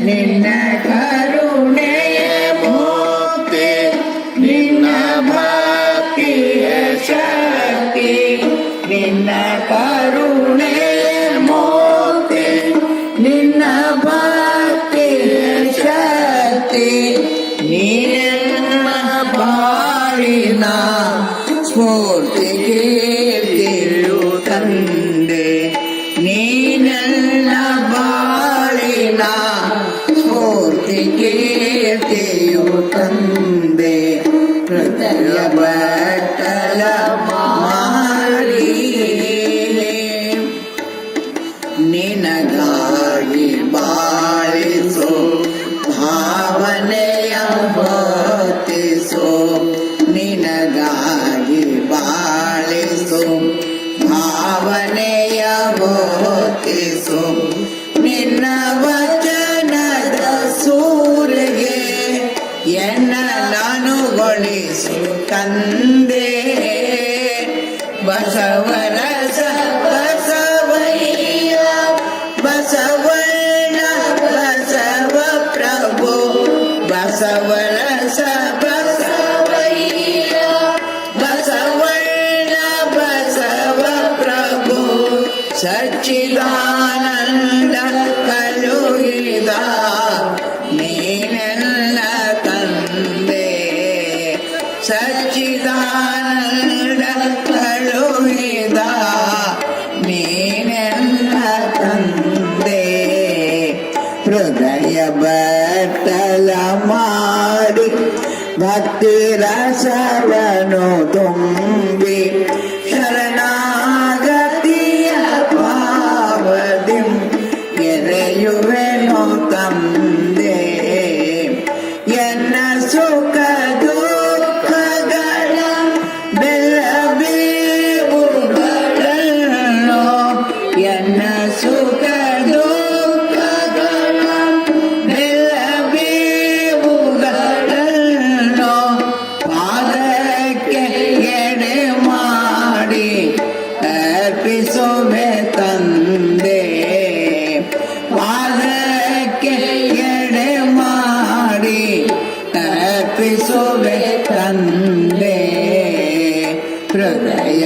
ನಿನ್ನ ಕರುಣೆಯ ಮೂರ್ತಿ, ನಿನ್ನ ಭಕ್ತಿಯ ಶಕ್ತಿ, ನಿನ್ನ ಕರುಣೆಯ ಮೂರ್ತಿ, ನಿನ್ನ ಭಕ್ತಿಯ ಶಕ್ತಿ, ನೀನೆನ್ನ ಬಾಳಿನ ಸ್ಫೂರ್ತಿ ಕೀರ್ತಿಯು ತಂದೆ, ನೀನೆಲ್ಲ ಬಾಳಿನ ಸ್ಫೂರ್ತಿ ಕೀರ್ತಿಯು ತಂದೆ, ಹೃದಯ ಬಟ್ಟಲ ಮಾಡಿ ನಿನಗಾಗಿ ಬಾಳಿಸೋ ಭಾವನೆಯ ಹೊತ್ತಿಸೋ, ನಿನಗಾಗಿ ಬಾಳಿಸೋ ಭಾವನೆಯ ಹೊತ್ತಿಸೋ, ನಿನ್ನ ವಚನದ ಸೂರಿಗೆ ಎನ್ನಲನುಗೊಳಿಸು ಕಂದೆ, ಬಸವರಸ ಬಸವಯ್ಯ ಬಸವಣ್ಣ ಬಸವ ಪ್ರಭು, ಬಸವರಸ ಬಸವಯ್ಯ ಬಸವಣ್ಣ ಬಸವ ಪ್ರಭು, ಸಚ್ಚಿದಾನಂದ ಕಲುಹಿದ ನೀನೆಲ್ಲ ತಂದೆ, ಸಚ್ಚಿದಾನಂದ ಕಲುಹಿದ ನೀನೆಲ್ಲ ತಂದೆ, ಹೃದಯ ಬಟ್ಟಲ ಮಾಡಿ ಭಕ್ತಿ ರಸವನು ತುಂಬಿ, ಶರಣಾಗತಿಯ ಭಾವದಿ ಎರೆಯುವೆನು ತಂದೆ, ಎನ್ನ ಸುಖ ದುಃಖಗಳ ಬೆಲ್ಲ ಬೀವುಗಳನ್ನು, ಎನ್ನ ಸುಖ ದುಃಖಗಳ ಬೆಲ್ಲ ಬೀವುಗಳನ್ನು ಪಾದಕ್ಕೆ ಎಡೆ ಮಾಡಿ ಅರ್ಪಿಸುವೆ ತಂದೆ, ಪಾದಕ್ಕೆ ಎಡೆ ಮಾಡಿ ಅರ್ಪಿಸುವೆ ತಂದೆ, ಹೃದಯ